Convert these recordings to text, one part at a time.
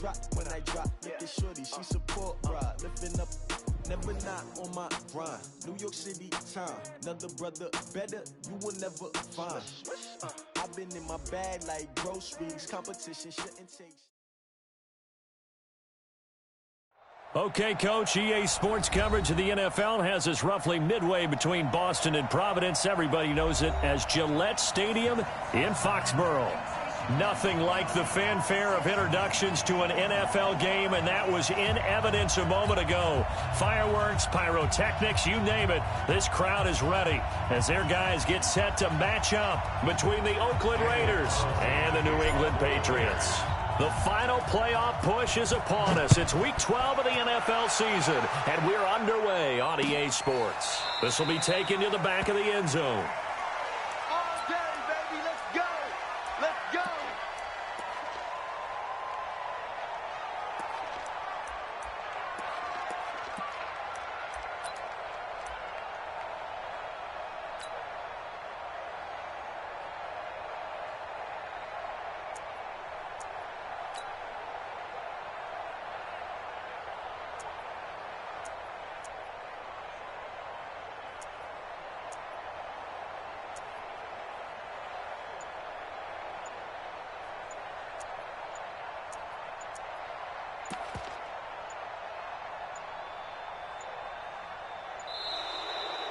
drop when I drop. Look at shorty, she support ride. Lifting up, never not on my grind. New York City time, another brother better, you will never find. I've been in my bag like groceries. Competition shouldn't take. Okay, Coach, EA Sports coverage of the NFL has us roughly midway between Boston and Providence. Everybody knows it as Gillette Stadium in Foxborough. Nothing like the fanfare of introductions to an NFL game, and that was in evidence a moment ago. Fireworks, pyrotechnics, you name it. This crowd is ready as their guys get set to match up between the Oakland Raiders and the New England Patriots. The final playoff push is upon us. It's Week 12 of the NFL season, and we're underway on EA Sports. This will be taken to the back of the end zone. All day, baby. Let's go. Let's go.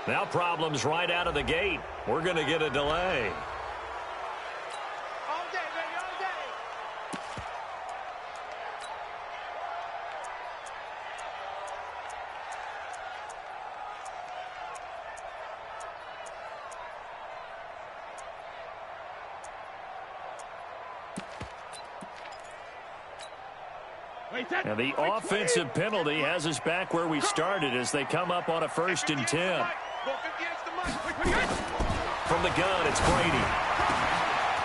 Now problems right out of the gate. We're going to get a delay. All day, baby, all day. And the offensive penalty has us back where we started as they come up on a 1st and 10. From the gun, it's Brady.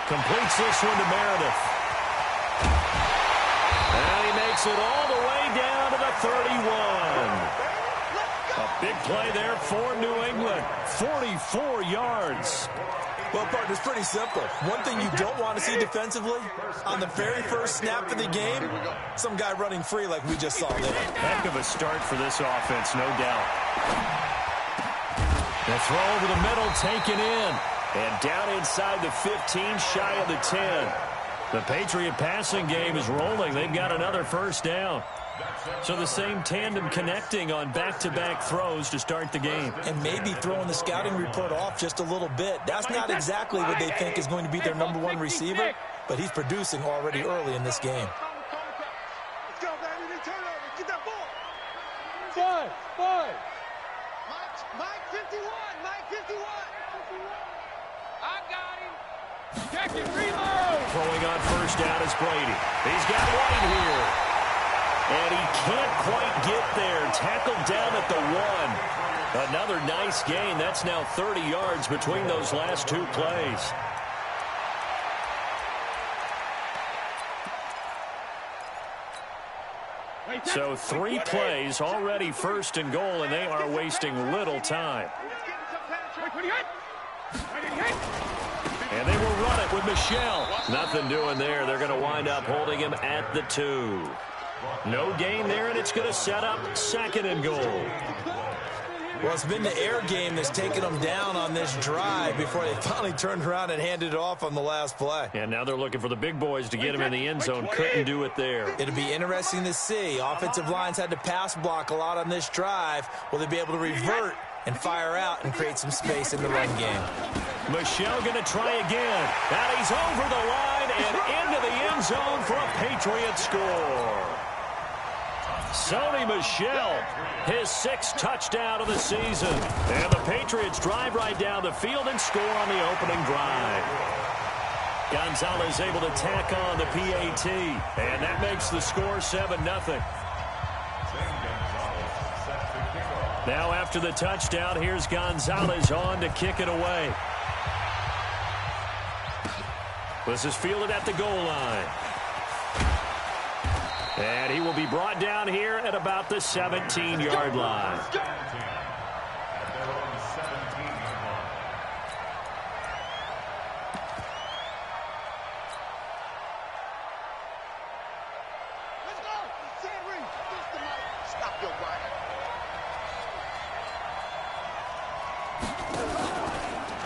Completes this one to Meredith. And he makes it all the way down to the 31. A big play there for New England. 44 yards. Well, partner, it's pretty simple. One thing you don't want to see defensively, on the very first snap of the game, some guy running free like we just saw there. Heck of a start for this offense, no doubt. The throw over the middle, taken in. And down inside the 15, shy of the 10. The Patriot passing game is rolling. They've got another first down. So the same tandem connecting on back-to-back throws to start the game. And maybe throwing the scouting report off just a little bit. That's not exactly what they think is going to be their number one receiver, but he's producing already early in this game. Let's go, baby. They turn over. Get that ball. Five. Mike 51. Mike 51. I got him. Check it, reload. Throwing on first down is Brady. He's got White here. And he can't quite get there. Tackled down at the 1. Another nice gain. That's now 30 yards between those last two plays. So 3 plays, already 1st and goal, and they are wasting little time. And they will run it with Michelle. Nothing doing there. They're going to wind up holding him at the 2. No gain there, and it's going to set up 2nd and goal. Well, it's been the air game that's taken them down on this drive before they finally turned around and handed it off on the last play. And now they're looking for the big boys to get him in the end zone. Couldn't do it there. It'll be interesting to see. Offensive lines had to pass block a lot on this drive. Will they be able to revert and fire out and create some space in the run game? Michelle going to try again. And he's over the line and into the end zone for a Patriot score. Sony Michel, his 6th touchdown of the season. And the Patriots drive right down the field and score on the opening drive. Gonzalez able to tack on the PAT. And that makes the score 7-0. Now after the touchdown, here's Gonzalez on to kick it away. This is fielded at the goal line. And he will be brought down here at about the 17-yard line. Let's go. Rock your body.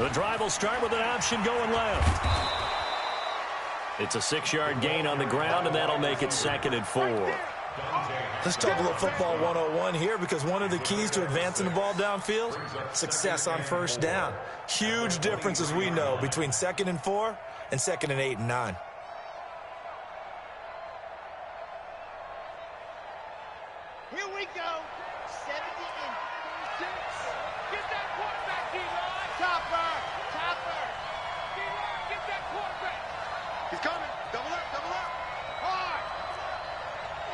The drive will start with an option going left. It's a 6-yard gain on the ground, and that'll make it 2nd and 4. Let's talk a little football 101 here, because one of the keys to advancing the ball downfield, success on first down. Huge difference, as we know, between 2nd and 4 and 2nd and 8 and 9. Here we go. 70 and 6. Get that quarterback, D-line. Topper. D-line, get that quarterback. He's coming. Double up. Hard.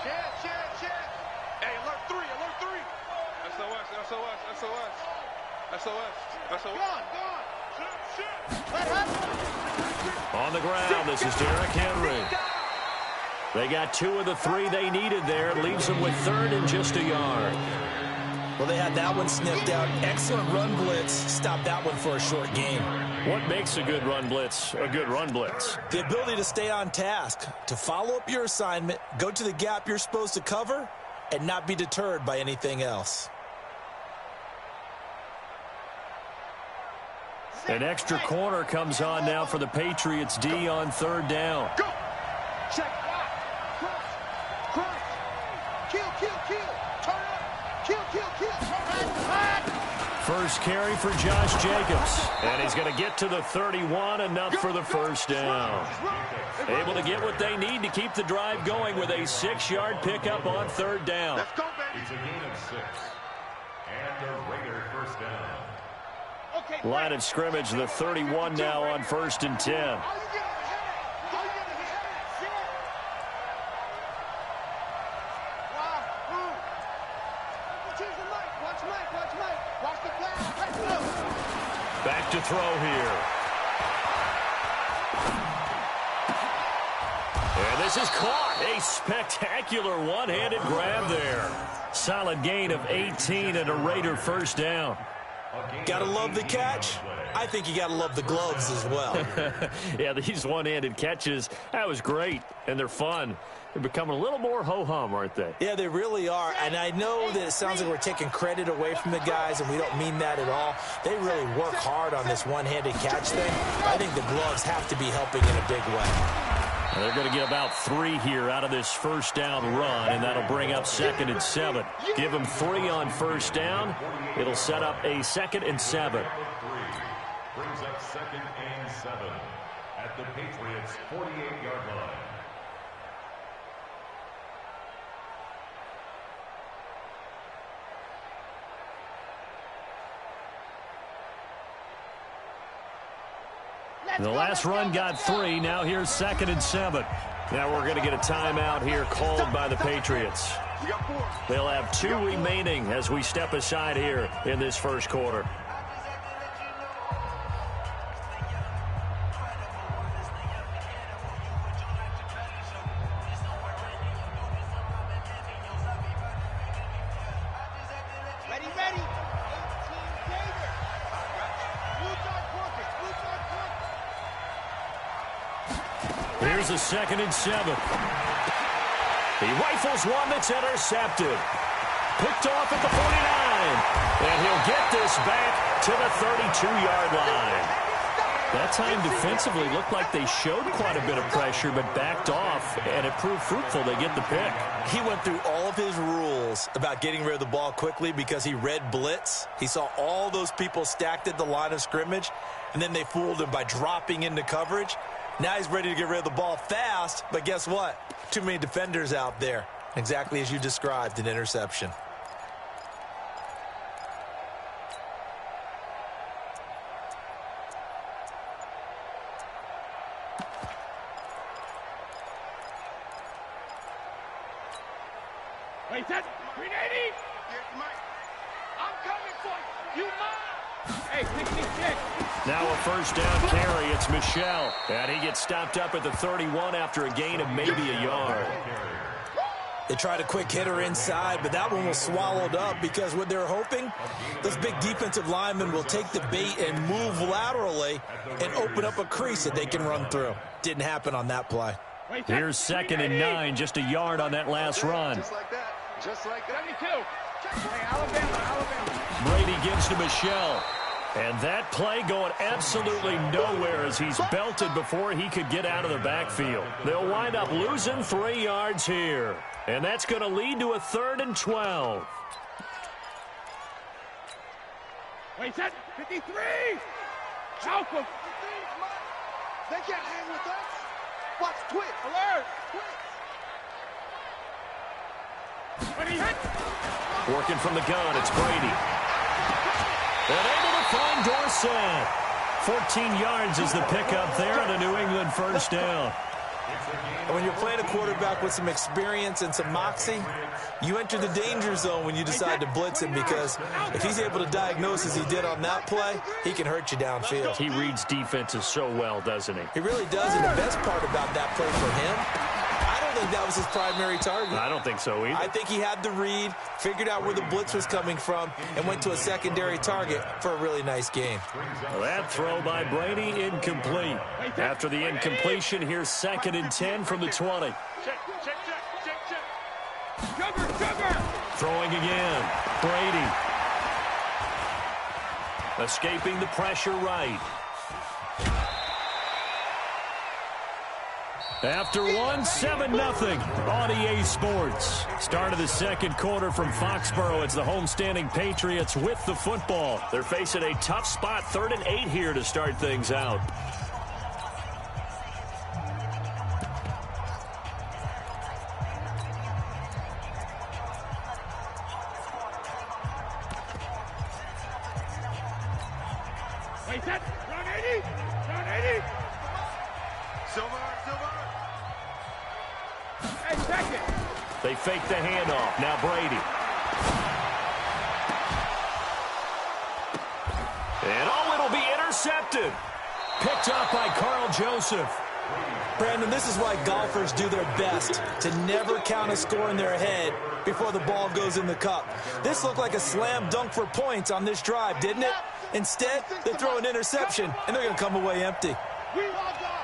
Chance. Hey, alert 3. SOS. Gone. On the ground, this is Derrick Henry. They got 2 of the 3 they needed there. It leaves them with 3rd and just a yard. Well, they had that one sniffed out. Excellent run blitz. Stopped that one for a short gain. What makes a good run blitz a good run blitz? The ability to stay on task, to follow up your assignment, go to the gap you're supposed to cover, and not be deterred by anything else. An extra corner comes on now for the Patriots D on 3rd down. Go. Check. Cross. Kill. Turn up. Kill. First carry for Josh Jacobs. And he's going to get to the 31, enough for the first down. Able to get what they need to keep the drive going with a 6-yard pickup on 3rd down. Let's go, baby. It's a gain of 6. And the Raider first down. Okay. Line of scrimmage, the 31 now on 1st and 10. Back to throw here. And this is caught. A spectacular one-handed grab there. Solid gain of 18 and a Raider first down. Gotta love the catch. I think you gotta love the gloves as well. Yeah, these one-handed catches, that was great, and they're fun. They're becoming a little more ho-hum, aren't they? Yeah, they really are. And I know that it sounds like we're taking credit away from the guys, and we don't mean that at all. They really work hard on this one-handed catch thing. I think the gloves have to be helping in a big way. And they're going to get about 3 here out of this first down run, and that'll bring up 2nd and 7. Give them 3 on first down. It'll set up a 2nd and 7. Brings up 2nd and 7 at the Patriots' 48-yard line. The last run got 3. Now here's 2nd and 7. Now we're going to get a timeout here called by the Patriots. They'll have 2 remaining as we step aside here in this first quarter. Here's a 2nd and 7. He rifles one that's intercepted. Picked off at the 49. And he'll get this back to the 32-yard line. That time defensively looked like they showed quite a bit of pressure, but backed off, and it proved fruitful. They get the pick. He went through all of his rules about getting rid of the ball quickly because he read blitz. He saw all those people stacked at the line of scrimmage, and then they fooled him by dropping into coverage. Now he's ready to get rid of the ball fast, but guess what? Too many defenders out there. Exactly as you described, an interception. Wait, that's 380. I'm coming for you. You mine. Hey, 66. Now a first down carry. It's Michel. And he gets stopped up at the 31 after a gain of maybe a yard. They tried a quick hitter inside, but that one was swallowed up because what they're hoping, those big defensive linemen will take the bait and move laterally and open up a crease that they can run through. Didn't happen on that play. Here's 2nd and 9, just a yard on that last run. Just like that. Just like that. 72. Hey, Alabama. Brady gives to Michelle. And that play going absolutely nowhere as he's belted before he could get out of the backfield. They'll wind up losing 3 yards here. And that's going to lead to a 3rd and 12. Wait, set. 53. Help him. They can't hang with us. Watch, twitch. Alert. Working from the gun, it's Brady. And able to find Dorsett. 14 yards is the pickup there and a New England first down. And when you're playing a quarterback with some experience and some moxie, you enter the danger zone when you decide to blitz him, because if he's able to diagnose as he did on that play, he can hurt you downfield. He reads defenses so well, doesn't he? He really does, and the best part about that play for him, I don't think that was his primary target. I don't think so either. I think he had the read, figured out where the blitz was coming from, and went to a secondary target for a really nice game. Well, that throw by Brady incomplete. After the incompletion, here's 2nd and 10 from the 20. Check. Sugar. Throwing again. Brady. Escaping the pressure right. After one, 7-0 on EA Sports. Start of the second quarter from Foxborough. It's the homestanding Patriots with the football. They're facing a tough spot, 3rd and 8 here to start things out. Wait, set. Run 80. Silver. Hey, second. They fake the handoff. Now Brady. And it'll be intercepted. Picked up by Carl Joseph. Brandon, this is why golfers do their best to never count a score in their head before the ball goes in the cup. This looked like a slam dunk for points on this drive, didn't it? Instead, they throw an interception, and they're going to come away empty. We all got.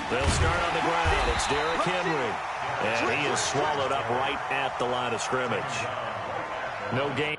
They'll start on the ground. It's Derrick Henry. And he is swallowed up right at the line of scrimmage. No gain.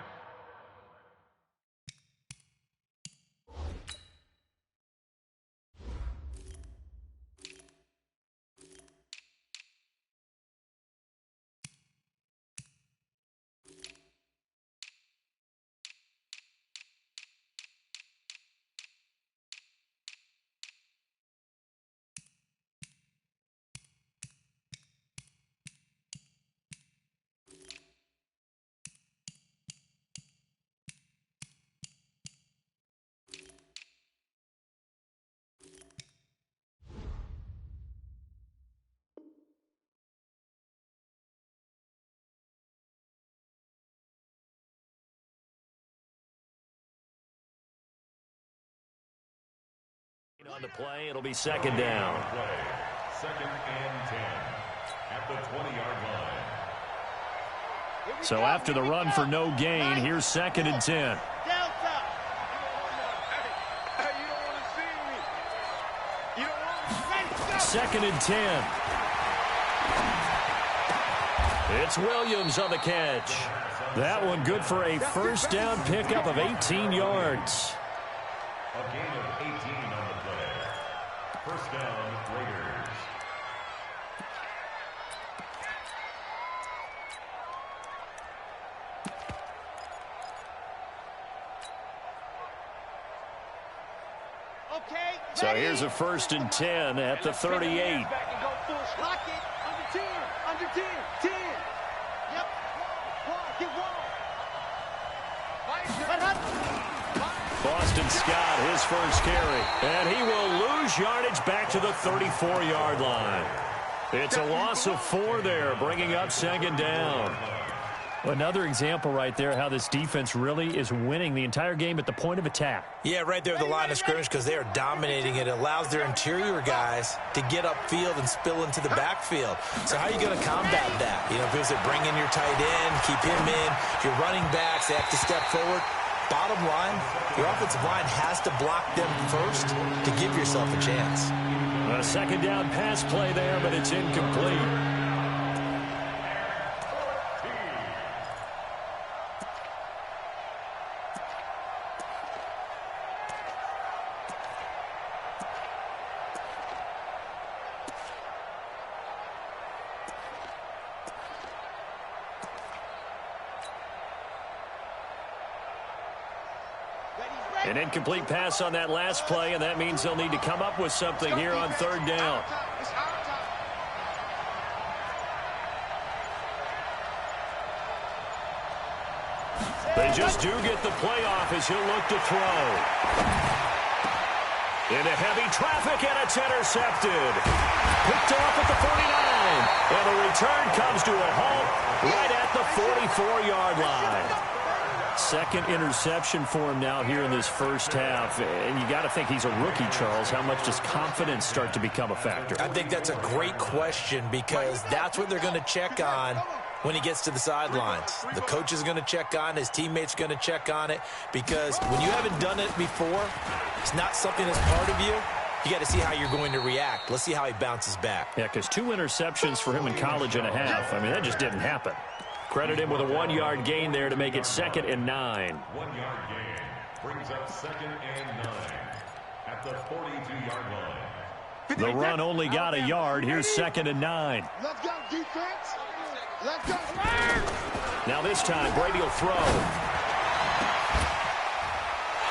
On the play, it'll be 2nd down. 2nd and 10 at the 20-yard line. So after the run for no gain, here's 2nd and 10. Hey, you don't want to see me. You don't want to see me. 2nd and 10. It's Williams on the catch. That one good for a first down pickup of 18 yards. A gain of 18 on the play. First down, Raiders. Okay. So here's a 1st and 10 at the 38. Lock it. Under 10. 10. Yep. Get one. Boston Scott, his first carry. And he will lose yardage back to the 34-yard line. It's a loss of 4 there, bringing up 2nd down. Another example right there how this defense really is winning the entire game at the point of attack. Yeah, right there at the line of scrimmage, because they are dominating it. It allows their interior guys to get upfield and spill into the backfield. So how are you going to combat that? You know, if it was to bring in your tight end, keep him in, your running backs, they have to step forward. Bottom line, your offensive line has to block them first to give yourself a chance. A second down pass play there, but it's incomplete. An incomplete pass on that last play, and that means they'll need to come up with something here on third down. They just do get the play off as he'll look to throw. Into heavy traffic, and it's intercepted. Picked off at the 49. And the return comes to a halt right at the 44-yard line. Second interception for him now here in this first half. And you got to think he's a rookie, Charles. How much does confidence start to become a factor? I think that's a great question because that's what they're going to check on when he gets to the sidelines. The coach is going to check on, his teammates are going to check on it, because when you haven't done it before, it's not something that's part of you. You got to see how you're going to react. Let's see how he bounces back. Yeah, because 2 interceptions for him in college and a half. I mean, that just didn't happen. Credit him with a 1-yard gain there to make it 2nd and 9. 1-yard gain brings up 2nd and 9 at the 42-yard line. The run only got a yard. Here's 2nd and 9. Let's go, defense. Let's go. Now this time, Brady will throw.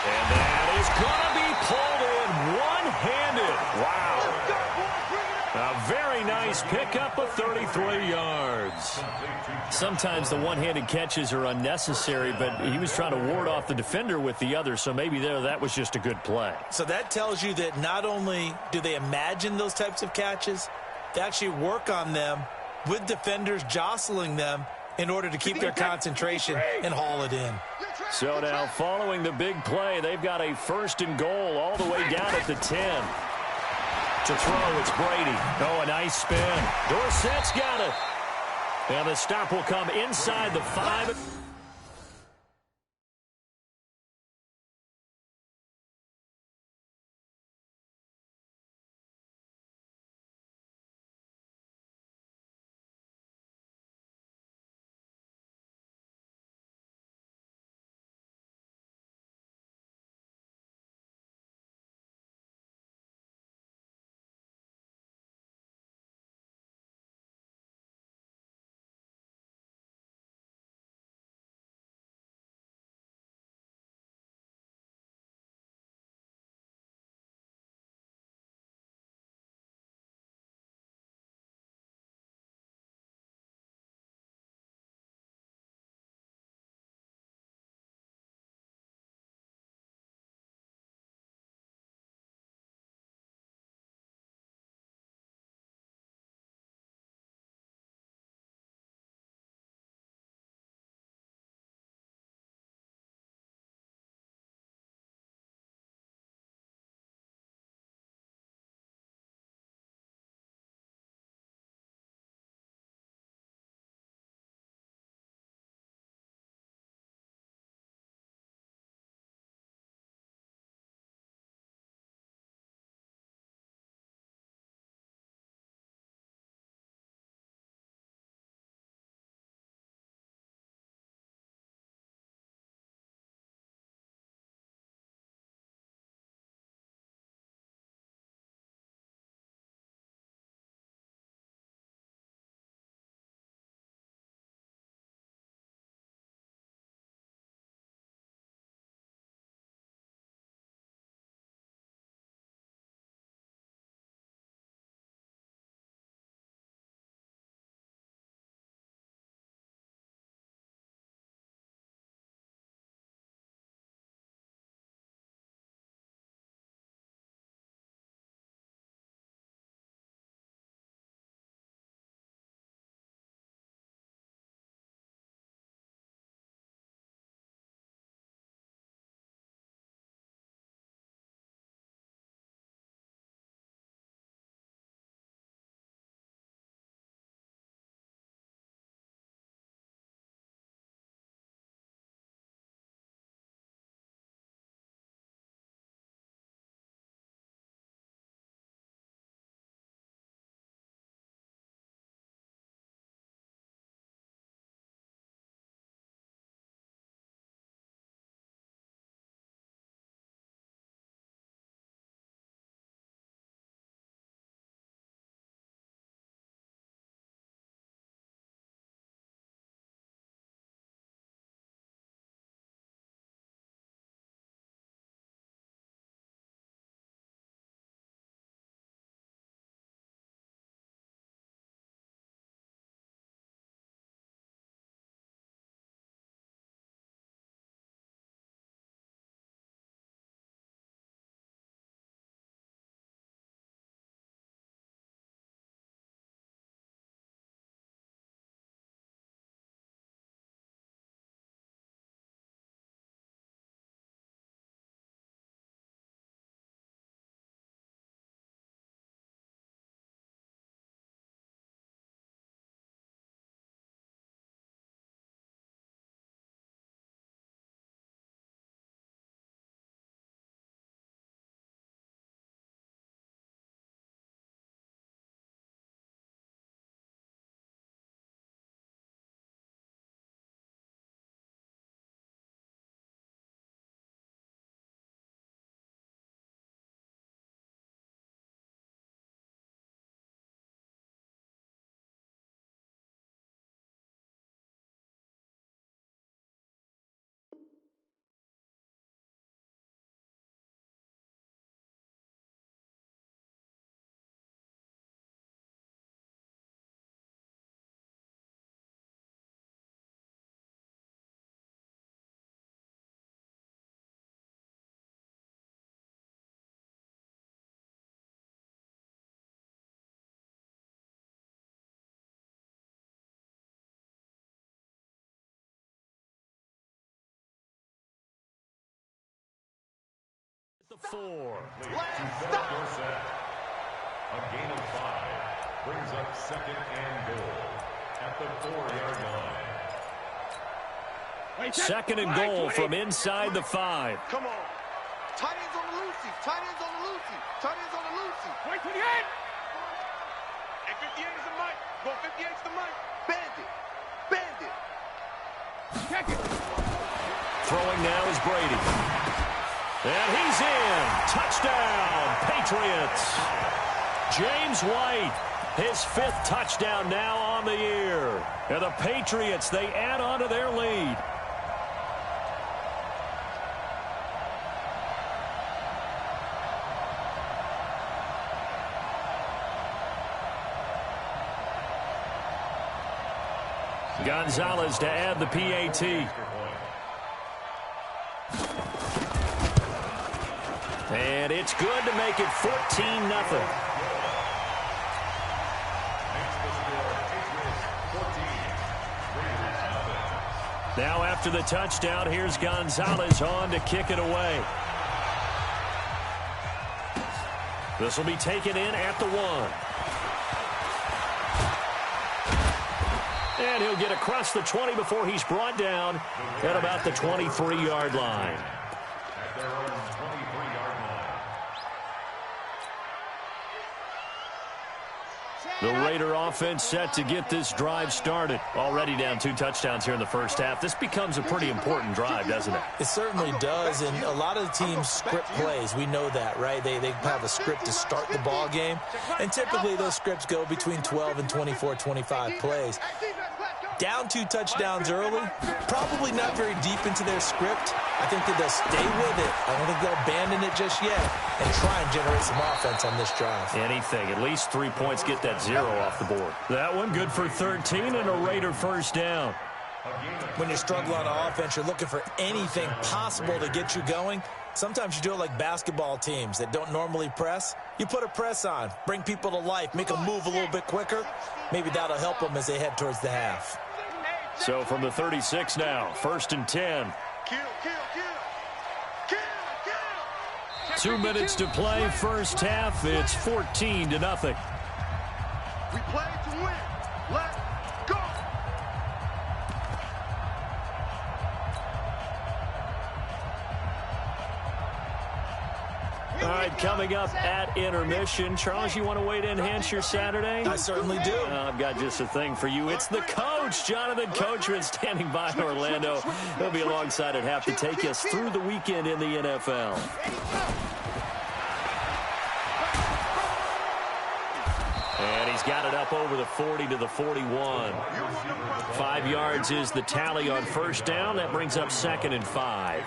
And that is going to be pulled in one-handed. Wow. A very nice pickup of 33 yards. Sometimes the one-handed catches are unnecessary, but he was trying to ward off the defender with the other, so maybe that was just a good play. So that tells you that not only do they imagine those types of catches, they actually work on them with defenders jostling them in order to keep their concentration and haul it in. So now following the big play, they've got a 1st and goal all the way down at the 10. To throw, it's Brady. Oh, a nice spin. Dorsett's got it. And the stop will come inside the 5. 4. A gain of 5 brings up second and goal at the 4-yard line. Second and goal from inside the 5. Come on. Tight ends on the loosey. Tight ends on the loosey. Tight ends on the loosey. Wait, 28. And 58 is the mic. Go 58 is the mic. Bandit. Bandit. Check it. Throwing now is Brady. And he's in. Touchdown, Patriots. James White, his 5th touchdown now on the year. And the Patriots, they add on to their lead. Gonzalez to add the PAT. And it's good to make it 14-0. Now after the touchdown, here's Gonzalez on to kick it away. This will be taken in at the 1. And he'll get across the 20 before he's brought down at about the 23-yard line. At their own 23-yard line. The Raider offense set to get this drive started. Already down 2 touchdowns here in the first half. This becomes a pretty important drive, doesn't it? It certainly does, and a lot of the teams script plays. We know that, right? They have a script to start the ball game, and typically those scripts go between 12 and 24, 25 plays. Down 2 touchdowns early, probably not very deep into their script. I think that they'll stay with it. I don't think they'll abandon it just yet and try and generate some offense on this drive. Anything. At least 3 points, get that 0 off the board. That one good for 13 and a Raider first down. When you struggle on offense, you're looking for anything possible to get you going. Sometimes you do it like basketball teams that don't normally press. You put a press on, bring people to life, make them move a little bit quicker. Maybe that'll help them as they head towards the half. So from the 36 now, 1st and 10. 2 minutes to play, first half. It's 14-0. We play to win. Let's go. All right, coming up at intermission. Charles, you want to wait to enhance your Saturday? I certainly do. I've got just a thing for you. It's the coach, Jonathan Coachman, standing by in Orlando. He'll be alongside at half to take us through the weekend in the NFL. And he's got it up over the 40 to the 41. 5 yards is the tally on first down. That brings up 2nd and 5.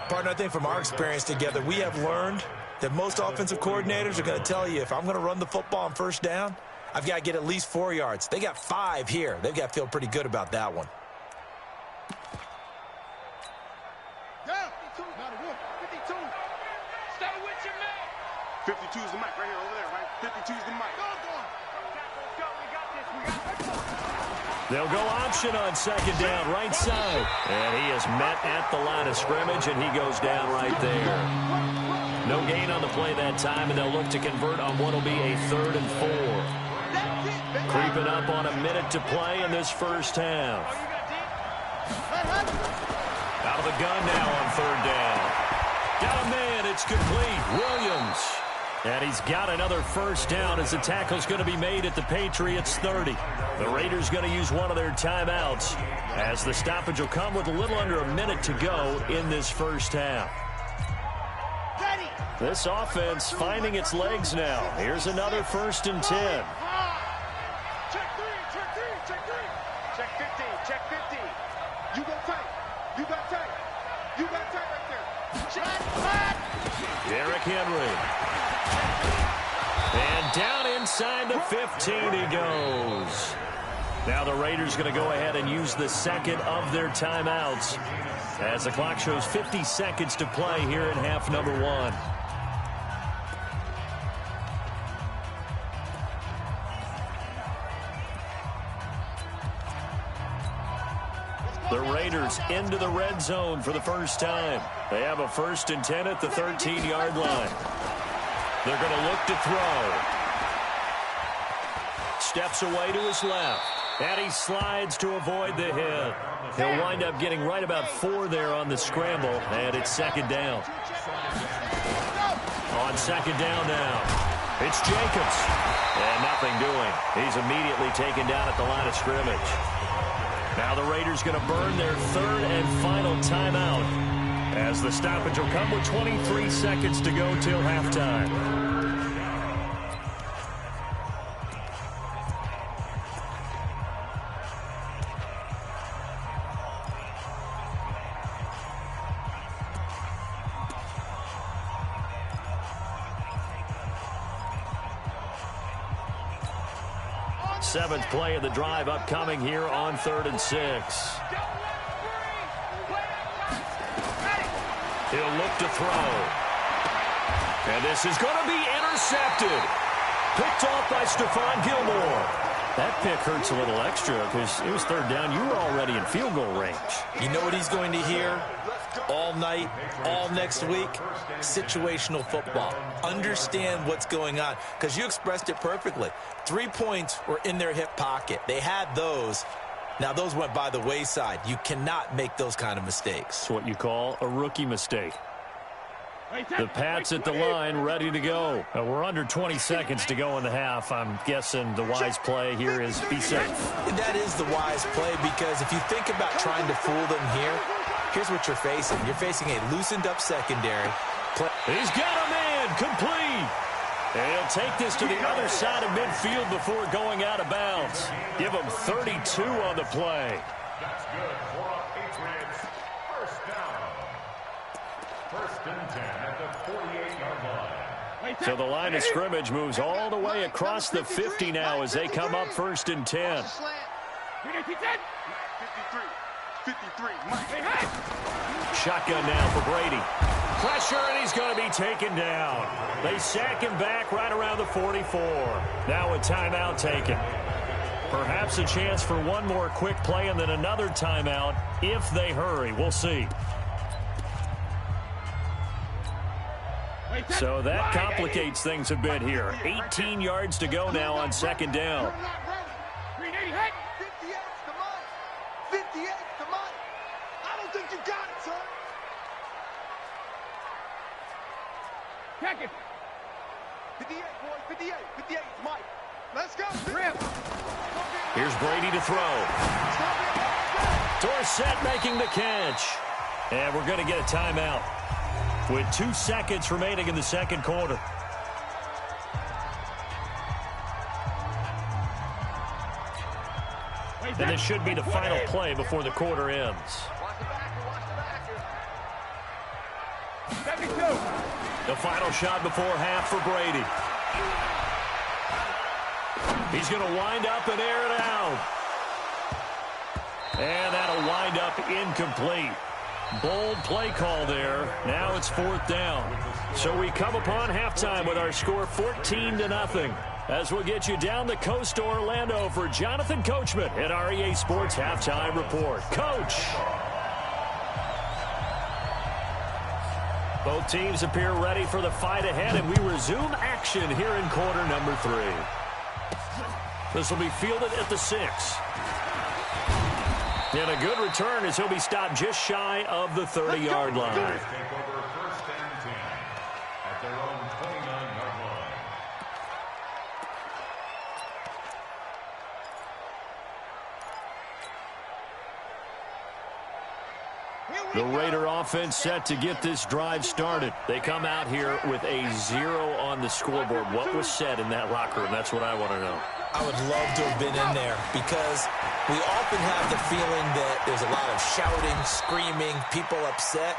Partner, I think from our experience together, we have learned that most offensive coordinators are going to tell you, if I'm going to run the football on first down, I've got to get at least 4 yards. They got 5 here. They've got to feel pretty good about that one. Yeah, 52, not a whoop. 52. Stay with your man. 52 is the mic right here over there, right? 52 is the mic. Go. They'll go option on 2nd down, right side. And he is met at the line of scrimmage, and he goes down right there. No gain on the play that time, and they'll look to convert on what will be a 3rd and 4. Creeping up on a minute to play in this first half. Out of the gun now on 3rd down. Got a man, it's complete. Williams. And he's got another first down as the tackle's going to be made at the Patriots 30. The Raiders going to use one of their timeouts as the stoppage will come with a little under a minute to go in this first half. This offense finding its legs now. Here's another 1st and 10. Check 3. Check 15. Check 15. You go tight. You got tight. You got tight right there. Check. Derrick Henry. And down inside the 15 he goes. Now the Raiders going to go ahead and use the 2nd of their timeouts as the clock shows 50 seconds to play here in half number 1. The The Raiders into the red zone for the first time. They have a 1st and 10 at the 13-yard line. They're going to look to throw. Steps away to his left. And he slides to avoid the hit. He'll wind up getting right about 4 there on the scramble, and it's 2nd down. On 2nd down now, it's Jacobs. And nothing doing. He's immediately taken down at the line of scrimmage. Now the Raiders going to burn their 3rd and final timeout, as the stoppage will come with 23 seconds to go till halftime. Seventh play of the drive upcoming here on 3rd and 6. He'll look to throw. And this is going to be intercepted. Picked off by Stephon Gilmore. That pick hurts a little extra because it was 3rd down. You were already in field goal range. You know what he's going to hear all night, all next week? Situational football. Understand what's going on, because you expressed it perfectly. 3 points were in their hip pocket. They had those. Now, those went by the wayside. You cannot make those kind of mistakes. It's what you call a rookie mistake. The Pats at the line, ready to go. We're under 20 seconds to go in the half. I'm guessing the wise play here is be safe. That is the wise play, because if you think about trying to fool them here, here's what you're facing. You're facing a loosened-up secondary. He's got a man, complete. And he'll take this to the other side of midfield before going out of bounds. Give him 32 on the play. That's good for a Patriots first down. 1st and 10 at the 48-yard line. So the line of scrimmage moves all the way across the 50 now as they come up 1st and 10. 53. Shotgun now for Brady. Pressure, and he's going to be taken down. They sack him back right around the 44. Now a timeout taken. Perhaps a chance for one more quick play and then another timeout if they hurry. We'll see. So that complicates things a bit here. 18 yards to go now on 2nd down. 58's the money. I don't think you got it, son. Check it. 58, boys. 58. 58's Mike. Let's go. Rip. Here's Brady to throw. Dorsett making the catch. And we're going to get a timeout with 2 seconds remaining in the 2nd quarter. And this should be the final play before the quarter ends. 72. The final shot before half for Brady. He's going to wind up and air it out. And that'll wind up incomplete. Bold play call there. Now it's 4th down. So we come upon halftime with our score 14-0. As we'll get you down the coast to Orlando for Jonathan Coachman at our EA Sports Halftime Report. Coach. Both teams appear ready for the fight ahead, and we resume action here in quarter number 3. This will be fielded at the 6. And a good return as he'll be stopped just shy of the 30-yard line. Take over 1st and 10 at their own 29-yard line. The Raider offense set to get this drive started. They come out here with a 0 on the scoreboard. What was said in that locker room? That's what I want to know. I would love to have been in there, because we often have the feeling that there's a lot of shouting, screaming, people upset.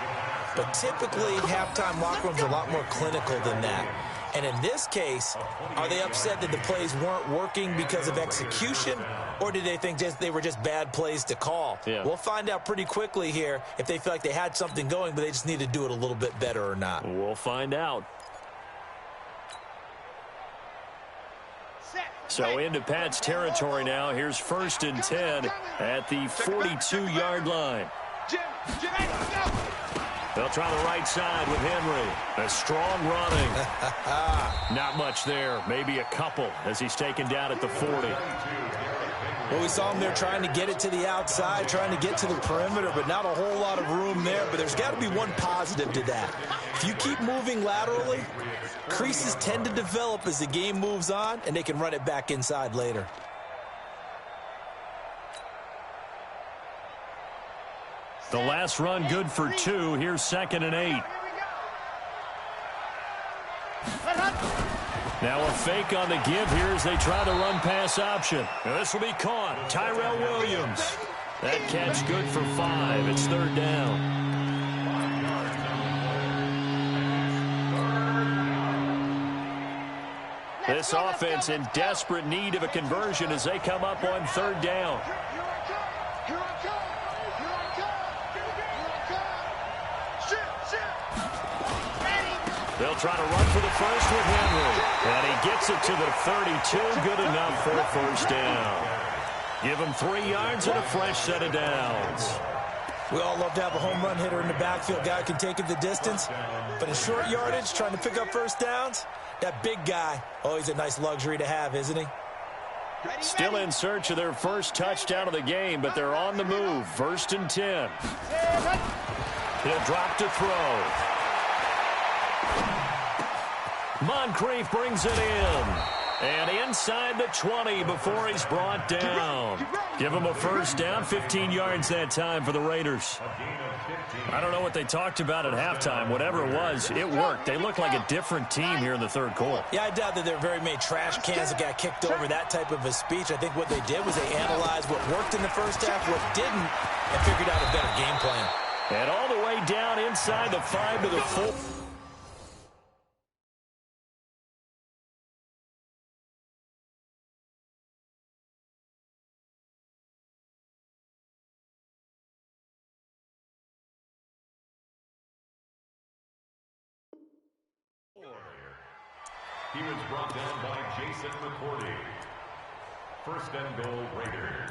But typically, halftime locker rooms are a lot more clinical than that. And in this case, are they upset that the plays weren't working because of execution, or did they think they were just bad plays to call? Yeah. We'll find out pretty quickly here if they feel like they had something going, but they just need to do it a little bit better or not. We'll find out. So into Pat's territory now. Here's 1st and 10 at the 42-yard line. They'll try the right side with Henry. A strong running. Not much there. Maybe a couple as he's taken down at the 40. Well, we saw him there trying to get it to the outside, trying to get to the perimeter, but not a whole lot of room there. But there's got to be one positive to that. If you keep moving laterally, creases tend to develop as the game moves on, and they can run it back inside later. The last run good for 2. Here's 2nd and 8. Now a fake on the give here as they try the run-pass option. Now this will be caught. Tyrell Williams. That catch good for 5. It's 3rd down. This offense in desperate need of a conversion as they come up on 3rd down. They'll try to run for the first with Henry. And he gets it to the 32. Good enough for a 1st down. Give him 3 yards and a fresh set of downs. We all love to have a home run hitter in the backfield. Guy can take it the distance. But in short yardage, trying to pick up 1st downs, that big guy, always a nice luxury to have, isn't he? Still in search of their first touchdown of the game, but they're on the move. 1st and 10. He'll drop to throw. Moncrief brings it in. And inside the 20 before he's brought down. Give him a 1st down, 15 yards that time for the Raiders. I don't know what they talked about at halftime. Whatever it was, it worked. They look like a different team here in the 3rd quarter. Yeah, I doubt that there are very many trash cans that got kicked over, that type of a speech. I think what they did was they analyzed what worked in the 1st half, what didn't, and figured out a better game plan. And all the way down inside the 5 to the 4. He was brought down by Jason McCourty. 1st and goal, Raiders.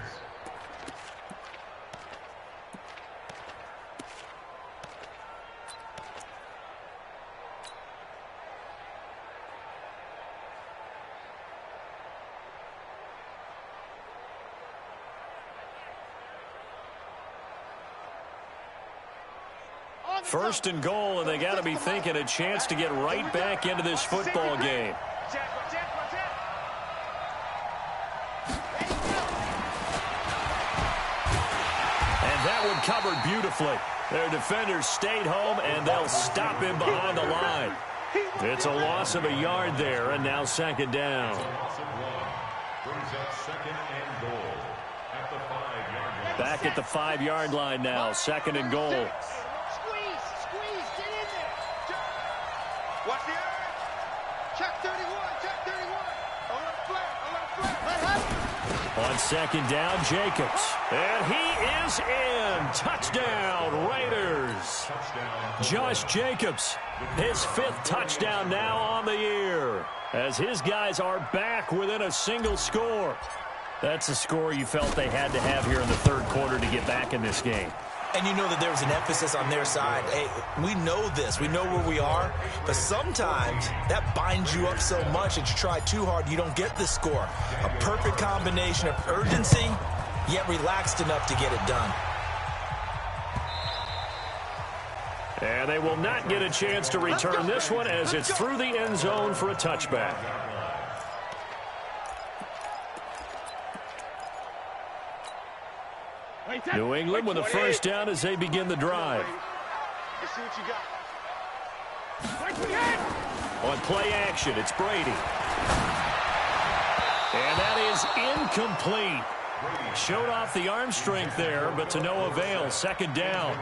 First and goal, and they got to be thinking a chance to get right back into this football game. And that one covered beautifully. Their defenders stayed home, and they'll stop him behind the line. It's a loss of a yard there, and now 2nd down. Back at the 5-yard line now, 2nd and goal. Watch the eye. Check 31. Check 31. Alert flare. On 2nd down, Jacobs. And he is in. Touchdown, Raiders. Josh Jacobs, his 5th touchdown now on the year, as his guys are back within a single score. That's a score you felt they had to have here in the 3rd quarter to get back in this game. And you know that there was an emphasis on their side. Hey, we know this. We know where we are. But sometimes that binds you up so much that you try too hard, you don't get the score. A perfect combination of urgency, yet relaxed enough to get it done. And they will not get a chance to return this one as it's through the end zone for a touchback. New England with a 1st down as they begin the drive. Let's see what you got. On play action, it's Brady. And that is incomplete. Showed off the arm strength there, but to no avail. 2nd down.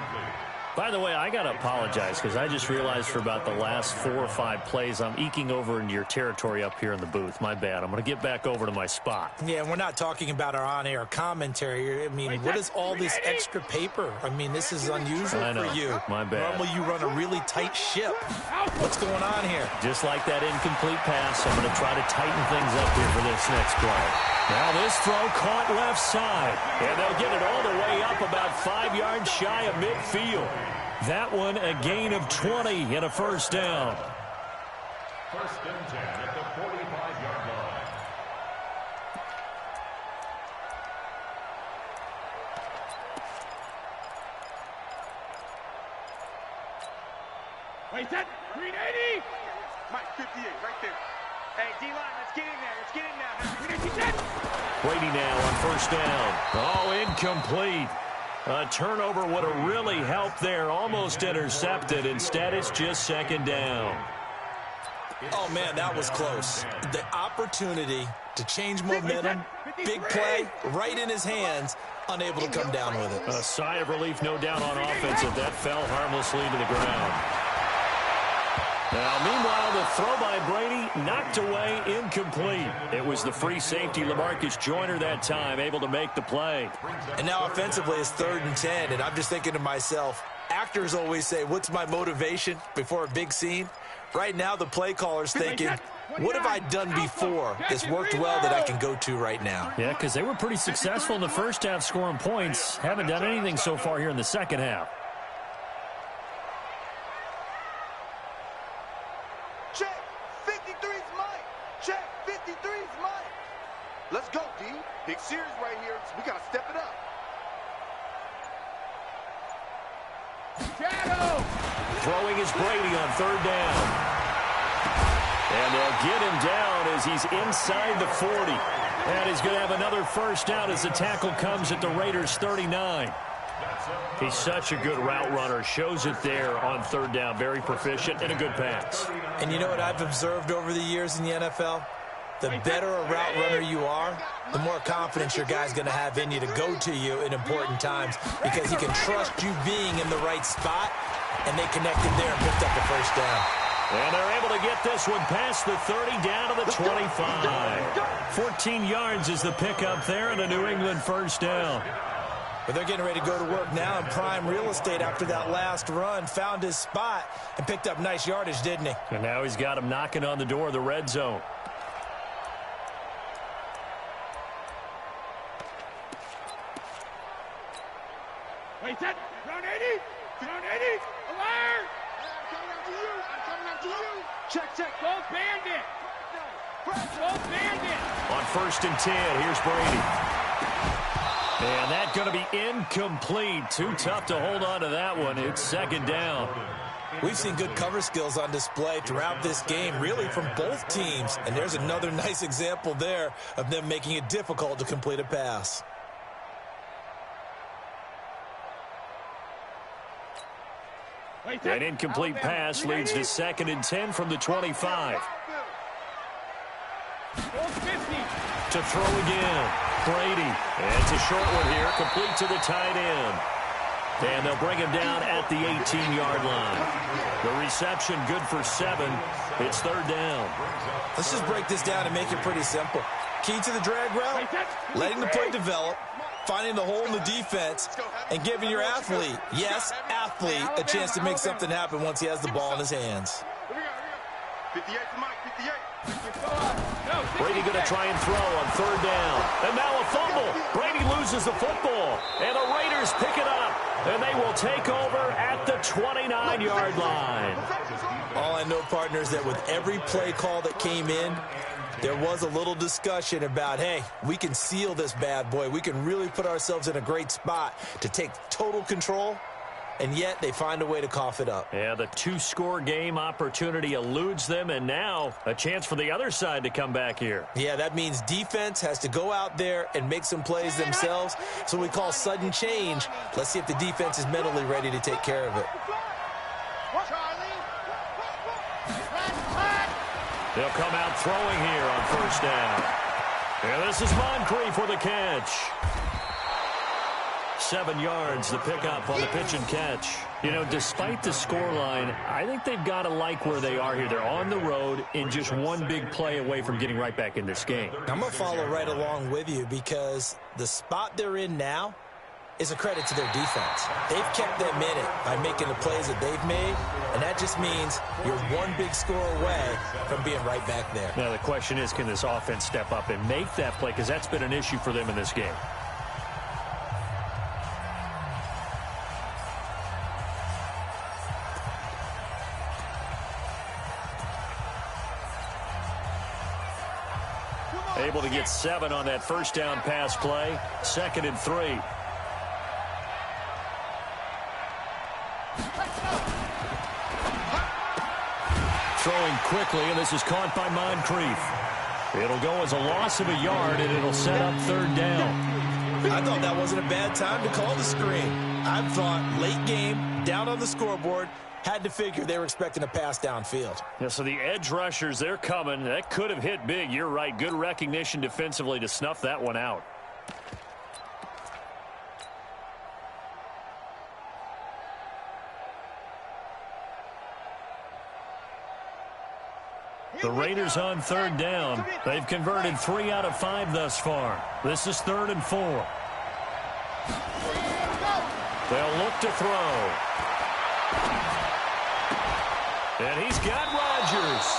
By the way, I got to apologize because I just realized for about the last 4 or 5 plays, I'm eking over into your territory up here in the booth. My bad. I'm going to get back over to my spot. Yeah, we're not talking about our on-air commentary. I mean, what is all this extra paper? I mean, this is unusual for you. My bad. Normally you run a really tight ship. What's going on here? Just like that incomplete pass, I'm going to try to tighten things up here for this next play. Now this throw caught left side, and they'll get it all the way up about 5 yards shy of midfield. That one a gain of 20 and a first down. First and 10 at the 45-yard line. Wait, that 380. Mike, 58, right there. Hey, D-line, let's get in there. Let's get in now. Brady now on first down. Oh, incomplete. A turnover would have really helped there. Almost intercepted. Instead, it's just second down. Oh, man, that was close. The opportunity to change momentum, big play, right in his hands, unable to come down with it. A sigh of relief, no doubt, on offense if that fell harmlessly to the ground. Now, meanwhile, the throw by Brady knocked away, incomplete. It was the free safety, LaMarcus Joyner, that time, able to make the play. And now offensively, it's 3rd and 10, and I'm just thinking to myself, actors always say, what's my motivation before a big scene? Right now, the play caller's thinking, what have I done before that's worked well that I can go to right now? Yeah, because they were pretty successful in the first half scoring points. Haven't done anything so far here in the second half. Check, 53's Mike. Check, 53's Mike. Let's go, D. Big series right here. We got to step it up. Shadow. Throwing is Brady on 3rd down. And they'll get him down as he's inside the 40. And he's going to have another first down as the tackle comes at the Raiders' 39. He's such a good route runner. Shows it there on 3rd down. Very proficient and a good pass. And you know what I've observed over the years in the NFL? The better a route runner you are, the more confidence your guy's going to have in you to go to you in important times because he can trust you being in the right spot, and they connected there and picked up the first down. And they're able to get this one past the 30 down to the 25. 14 yards is the pickup there and a New England first down. But they're getting ready to go to work now in prime real estate after that last run. Found his spot and picked up nice yardage, didn't he? And now he's got him knocking on the door of the red zone. Wait, that. Round 80. Round 80. Alert. I'm coming up to you. Check. Go bandit. Go bandit. On 1st and 10, here's Brady. And that's going to be incomplete. Too tough to hold on to that one. It's 2nd down. We've seen good cover skills on display throughout this game, really from both teams. And there's another nice example there of them making it difficult to complete a pass. An incomplete pass leads to 2nd and 10 from the 25. To throw again. Brady. And it's a short one here. Complete to the tight end. And they'll bring him down at the 18-yard line. The reception good for 7. It's 3rd down. Let's just break this down and make it pretty simple. Key to the drag route, letting the play develop, finding the hole in the defense, and giving your athlete, yes, athlete, a chance to make something happen once he has the ball in his hands. 58 to Mike, 58. Brady going to try and throw on 3rd down. And now a fumble. Brady loses the football. And the Raiders pick it up. And they will take over at the 29-yard line. All I know, partners, that with every play call that came in, there was a little discussion about, hey, we can seal this bad boy. We can really put ourselves in a great spot to take total control. And yet they find a way to cough it up. Yeah, the 2-score game opportunity eludes them, and now a chance for the other side to come back here. Yeah, that means defense has to go out there and make some plays themselves. So we call sudden change. Let's see if the defense is mentally ready to take care of it. They'll come out throwing here on 1st down. And this is Moncrief for the catch. 7 yards, the pickup on the pitch and catch. You know, despite the scoreline, I think they've got to like where they are here. They're on the road and just one big play away from getting right back in this game. I'm going to follow right along with you because the spot they're in now is a credit to their defense. They've kept them in it by making the plays that they've made, and that just means you're one big score away from being right back there. Now, the question is, can this offense step up and make that play? Because that's been an issue for them in this game. Able to get 7 on that first down pass play. 2nd and 3. Throwing quickly, and this is caught by Moncrief. It'll go as a loss of a yard, and it'll set up 3rd down. I thought that wasn't a bad time to call the screen. I thought late game, down on the scoreboard, had to figure they were expecting a pass downfield. Yeah, so the edge rushers, they're coming. That could have hit big. You're right. Good recognition defensively to snuff that one out. The Raiders on 3rd down. They've converted 3 out of 5 thus far. This is 3rd and 4. They'll look to throw. And he's got Rodgers.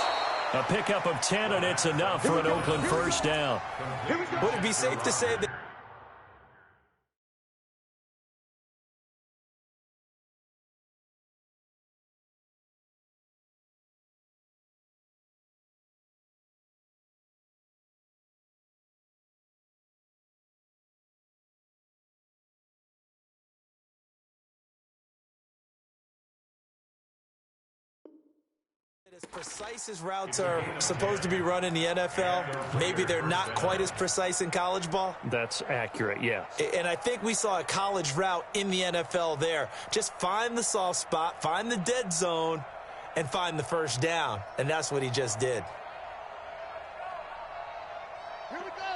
A pickup of 10, and it's enough for an Oakland first down. Would it be safe to say that as precise as routes are supposed to be run in the NFL, maybe they're not quite as precise in college ball? That's accurate, yeah. And I think we saw a college route in the NFL there. Just find the soft spot, find the dead zone, and find the first down. And that's what he just did.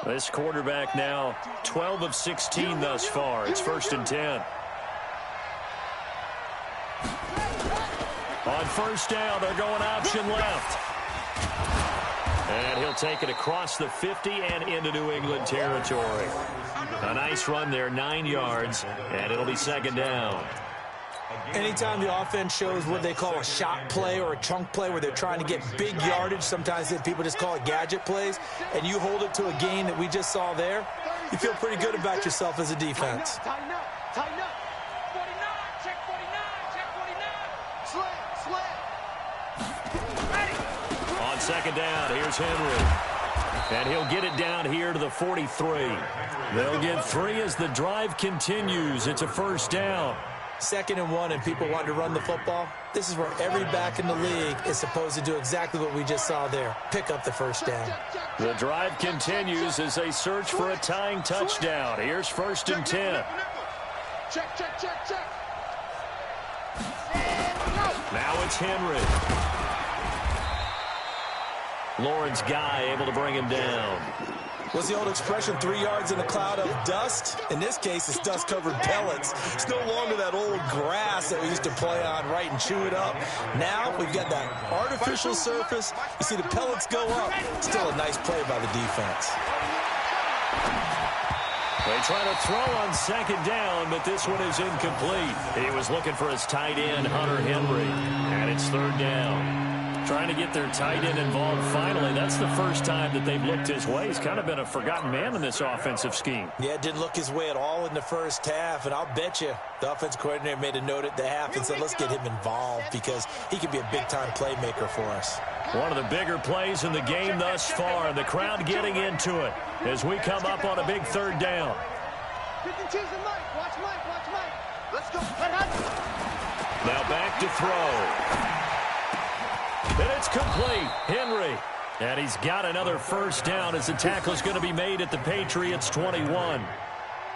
This quarterback now 12 of 16 thus far. It's 1st and 10. On 1st down, they're going option left. And he'll take it across the 50 and into New England territory. A nice run there, 9 yards, and it'll be 2nd down. Anytime the offense shows what they call a shot play or a chunk play where they're trying to get big yardage, sometimes people just call it gadget plays, and you hold it to a gain that we just saw there, you feel pretty good about yourself as a defense. Tighten up, tighten up. 49, check 49, check 49. Slam. Ready. On 2nd down, here's Henry. And he'll get it down here to the 43. They'll get 3 as the drive continues. It's a 1st down. 2nd and 1 and people want to run the football. This is where every back in the league is supposed to do exactly what we just saw there. Pick up the first down. The drive continues as they search for a tying touchdown. Here's 1st and 10. Check, check, check, check. Now it's Henry. Lawrence Guy able to bring him down. What's the old expression, 3 yards in a cloud of dust? In this case, it's dust-covered pellets. It's no longer that old grass that we used to play on, right, and chew it up. Now we've got that artificial surface. You see the pellets go up. Still a nice play by the defense. They try to throw on 2nd down, but this one is incomplete. He was looking for his tight end, Hunter Henry, and it's 3rd down. Trying to get their tight end involved finally. That's the first time that they've looked his way. He's kind of been a forgotten man in this offensive scheme. Yeah, didn't look his way at all in the first half, and I'll bet you the offensive coordinator made a note at the half and said, let's get him involved because he could be a big-time playmaker for us. One of the bigger plays in the game thus far, and the crowd getting into it as we come up on a big 3rd down. Mike. Watch Mike. Watch Mike. Let's go. Now back to throw. And it's complete. Henry. And he's got another 1st down as the tackle is going to be made at the Patriots 21.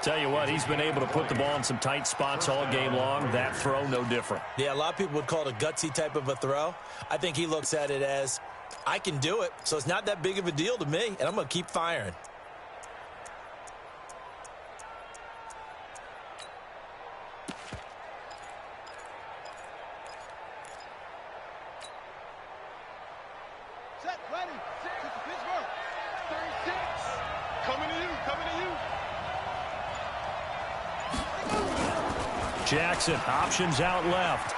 Tell you what, he's been able to put the ball in some tight spots all game long. That throw, no different. Yeah, a lot of people would call it a gutsy type of a throw. I think he looks at it as, I can do it, so it's not that big of a deal to me, and I'm going to keep firing. Set, ready. Pittsburgh. 36. Coming to you. Jackson options out left.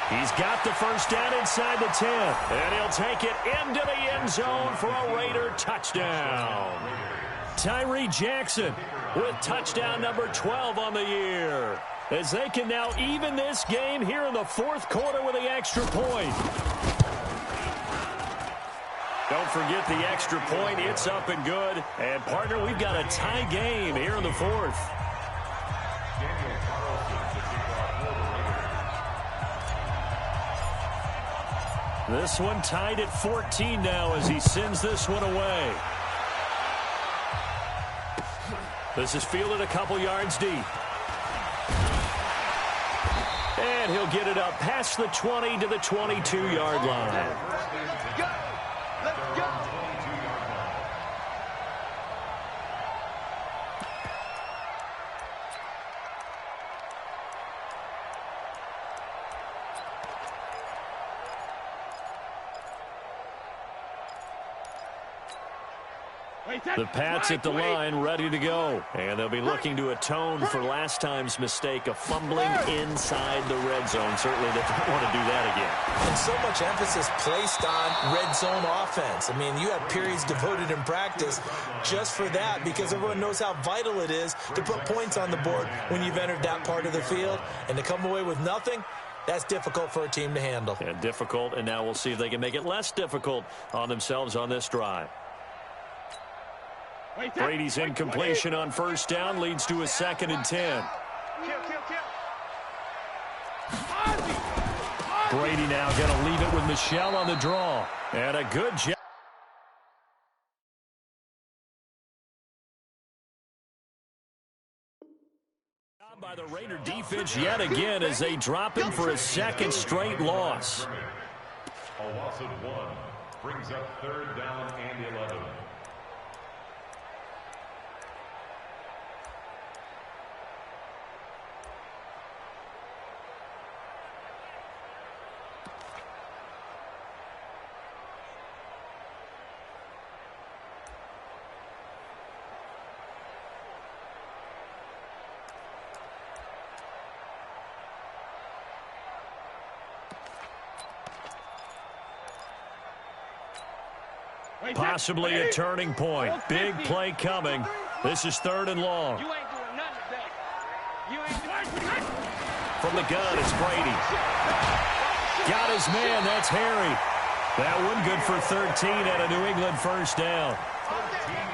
He's got the first down inside the 10. And he'll take it into the end zone for a Raider touchdown. Tyree Jackson with touchdown number 12 on the year, as they can now even this game here in the fourth quarter with the extra point. Don't forget the extra point. It's up and good. And, partner, we've got a tie game here in the fourth. This one tied at 14 now as he sends this one away. This is fielded a couple yards deep. And he'll get it up past the 20 to the 22-yard line. Let's go. The Pats at the line, ready to go. And they'll be looking to atone for last time's mistake of fumbling inside the red zone. Certainly they don't want to do that again. And so much emphasis placed on red zone offense. I mean, you have periods devoted in practice just for that, because everyone knows how vital it is to put points on the board when you've entered that part of the field. And to come away with nothing, that's difficult for a team to handle. And difficult, and now we'll see if they can make it less difficult on themselves on this drive. Brady's incompletion on first down leads to a 2nd and 10. Brady now going to leave it with Michel on the draw. And a good job. By the Raider defense yet again as they drop him for a second straight loss. A loss of 1 brings up 3rd down and 11. Possibly a turning point. Big play coming. This is 3rd and long. You ain't doing nothing today. You ain't doing nothing. From the gun, it's Brady. Got his man. That's Harry. That one good for 13 and a New England first down.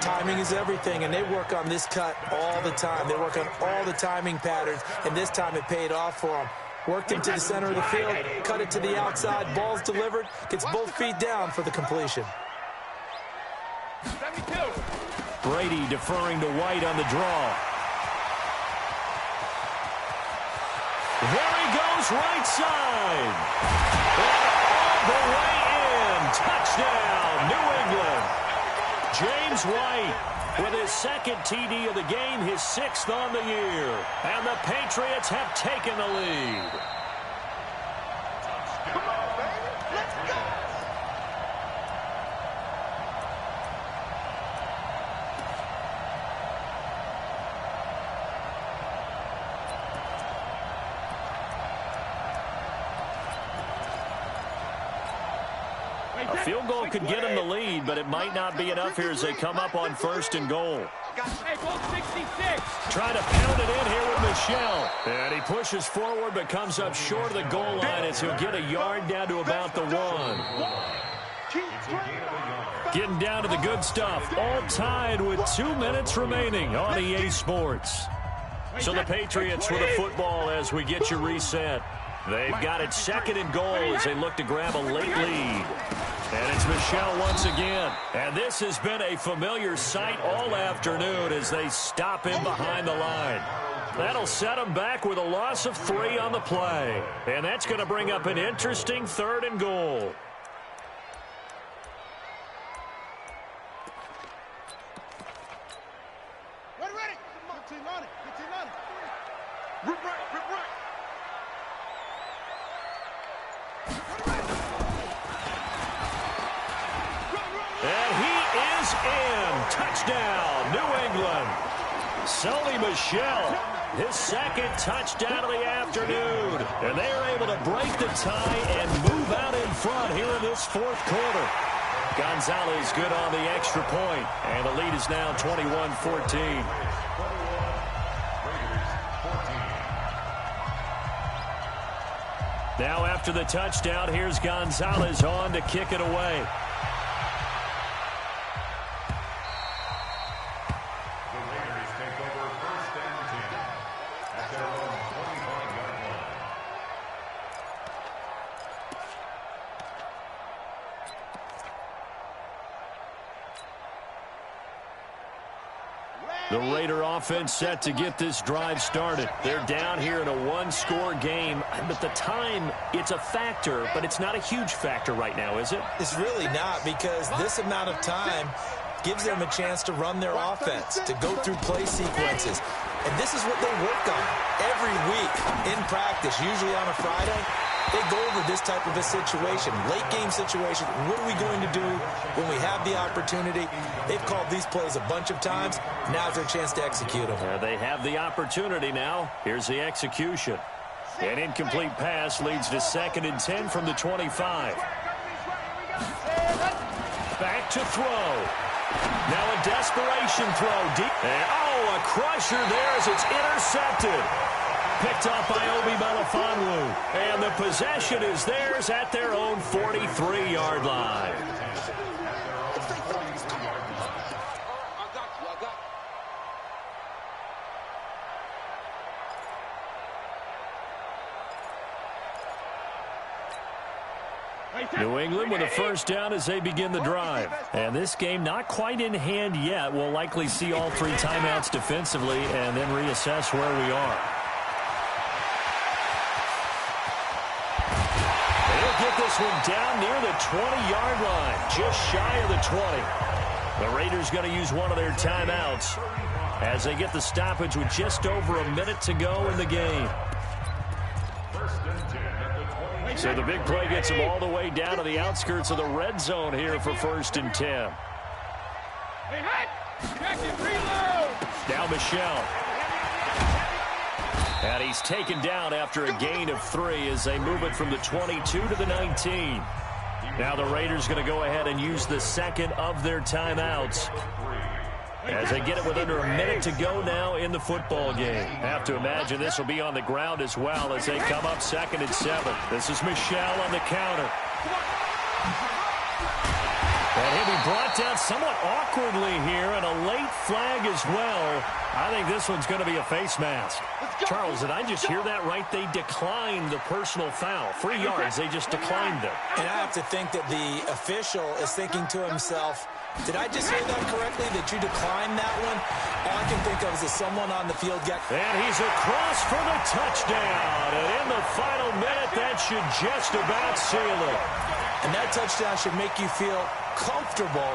Timing is everything, and they work on this cut all the time. They work on all the timing patterns, and this time it paid off for them. Worked him to the center of the field, cut it to the outside, ball's delivered, gets both feet down for the completion. Brady deferring to White on the draw. There he goes, right side. And all the way in. Touchdown, New England. James White with his 2nd TD of the game, his 6th on the year. And the Patriots have taken the lead. Come on, baby. Let's go. A field goal could get him the lead, but it might not be enough here as they come up on 1st and goal. Hey, goal 66. Trying to pound it in here with Michel. And he pushes forward but comes up short of the goal line as he'll get a yard down to about the 1. Getting down to the good stuff. All tied with 2 minutes remaining on EA Sports. So the Patriots with a football as we get you reset. They've got it 2nd and goal as they look to grab a late lead. And it's Michel once again. And this has been a familiar sight all afternoon as they stop him behind the line. That'll set him back with a loss of 3 on the play. And that's going to bring up an interesting 3rd and goal. Ready. Come on, team on it. Get team on it. Rip right. and touchdown, New England. Sony Michel, his second touchdown of the afternoon. And they are able to break the tie and move out in front here in this fourth quarter. Gonzalez good on the extra point, and the lead is now 21-14. Now after the touchdown, here's Gonzalez on to kick it away. The Raider offense set to get this drive started. They're down here in a one-score game, but the time, it's a factor, but it's not a huge factor right now, is it? It's really not, because this amount of time gives them a chance to run their offense, to go through play sequences. And this is what they work on every week in practice, usually on a Friday. They go over this type of a situation, late game situation. What are we going to do when we have the opportunity? They've called these plays a bunch of times. Now's their chance to execute them. They have the opportunity now. Here's the execution. An incomplete pass leads to 2nd and 10 from the 25. Back to throw. Now a desperation throw deep. And, a crusher there as it's intercepted. Picked up by Obi Melifonwu. And the possession is theirs at their own 43-yard line. New England with a first down as they begin the drive. And this game not quite in hand yet. We'll likely see all 3 timeouts defensively and then reassess where we are. They'll get this one down near the 20-yard line, just shy of the 20. The Raiders going to use one of their timeouts as they get the stoppage with just over a minute to go in the game. So the big play gets them all the way down to the outskirts of the red zone here for 1st and 10. Now Michel. And he's taken down after a gain of 3 as they move it from the 22 to the 19. Now the Raiders going to go ahead and use the second of their timeouts as they get it with under a minute to go now in the football game. Have to imagine this will be on the ground as well as they come up 2nd and 7. This is Michel on the counter. And he'll be brought down somewhat awkwardly here, and a late flag as well. I think this one's going to be a face mask. Charles, did I just hear that right? They declined the personal foul. 3 yards, they just declined them. And I have to think that the official is thinking to himself, did I just hear that correctly, that you declined that one? All I can think of is that someone on the field got... And he's across for the touchdown. And in the final minute, that should just about seal it. And that touchdown should make you feel comfortable.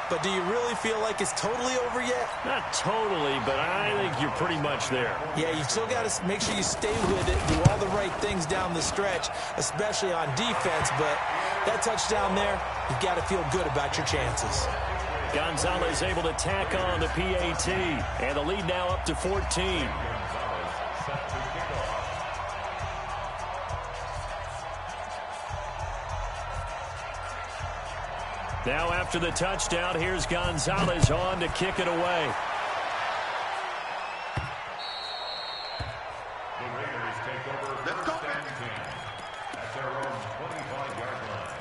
But do you really feel like it's totally over yet? Not totally, but I think you're pretty much there. Yeah, you've still got to make sure you stay with it, do all the right things down the stretch, especially on defense. But that touchdown there, you've got to feel good about your chances. Gonzalez able to tack on the PAT, and the lead now up to 14. Now after the touchdown, here's Gonzalez on to kick it away. The Raiders take over 1st and 10 at their own 25-yard line.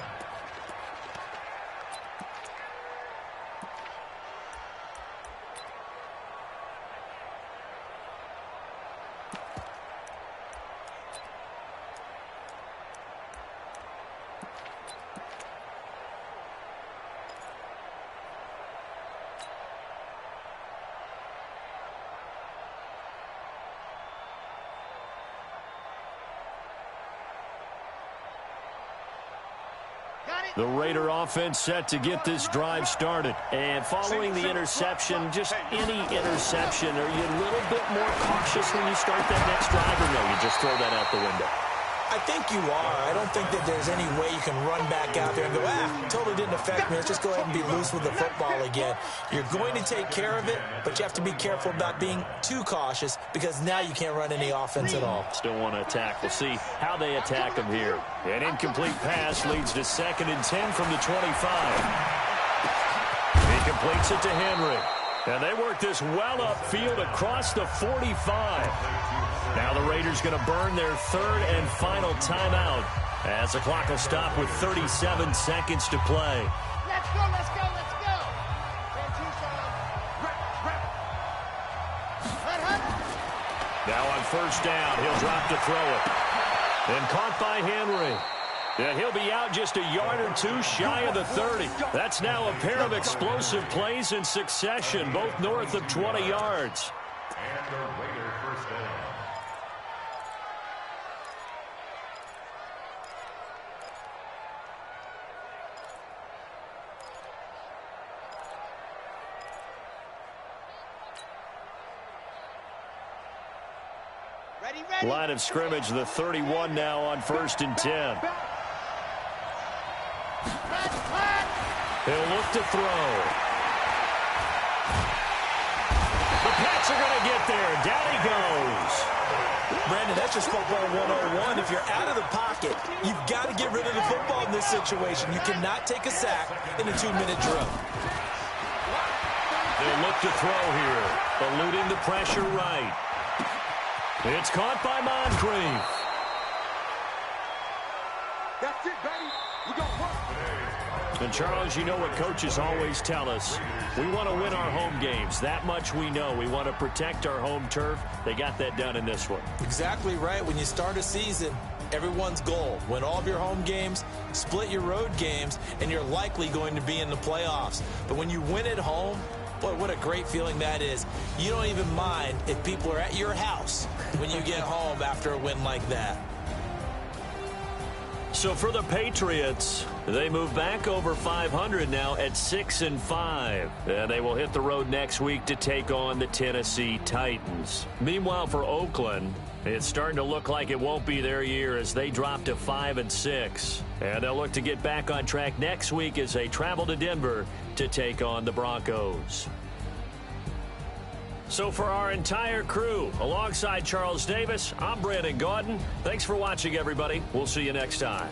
The Raider offense set to get this drive started. And following the interception, just any interception, are you a little bit more cautious when you start that next drive, or no, you just throw that out the window? I think you are. I don't think that there's any way you can run back out there and go, totally didn't affect me. Let's just go ahead and be loose with the football again. You're going to take care of it, but you have to be careful about being too cautious because now you can't run any offense at all. Still want to attack. We'll see how they attack him here. An incomplete pass leads to 2nd and 10 from the 25. He completes it to Henry. And they work this well upfield across the 45. Now the Raiders going to burn their 3rd and final timeout as the clock will stop with 37 seconds to play. Let's go, let's go, let's go. Now on 1st down, he'll drop to throw it. And caught by Henry. And he'll be out just a yard or two shy of the 30. That's now a pair of explosive plays in succession, both north of 20 yards. And the Raider first down. Ready. Line of scrimmage, the 31 now on 1st and 10. He'll look to throw. The Pats are going to get there. Down he goes. Brandon, that's just football 101. If you're out of the pocket, you've got to get rid of the football in this situation. You cannot take a sack in a 2-minute drill. They'll look to throw here, eluding the pressure right. It's caught by Moncrief. That's it, baby. We got work. And, Charles, you know what coaches always tell us. We want to win our home games. That much we know. We want to protect our home turf. They got that done in this one. Exactly right. When you start a season, everyone's goal, win all of your home games, split your road games, and you're likely going to be in the playoffs. But when you win at home, boy, what a great feeling that is. You don't even mind if people are at your house when you get home after a win like that. So for the Patriots, they move back over 500 now at 6-5. And they will hit the road next week to take on the Tennessee Titans. Meanwhile, for Oakland, it's starting to look like it won't be their year as they drop to 5-6. And they'll look to get back on track next week as they travel to Denver to take on the Broncos. So for our entire crew, alongside Charles Davis, I'm Brandon Gaudin. Thanks for watching, everybody. We'll see you next time.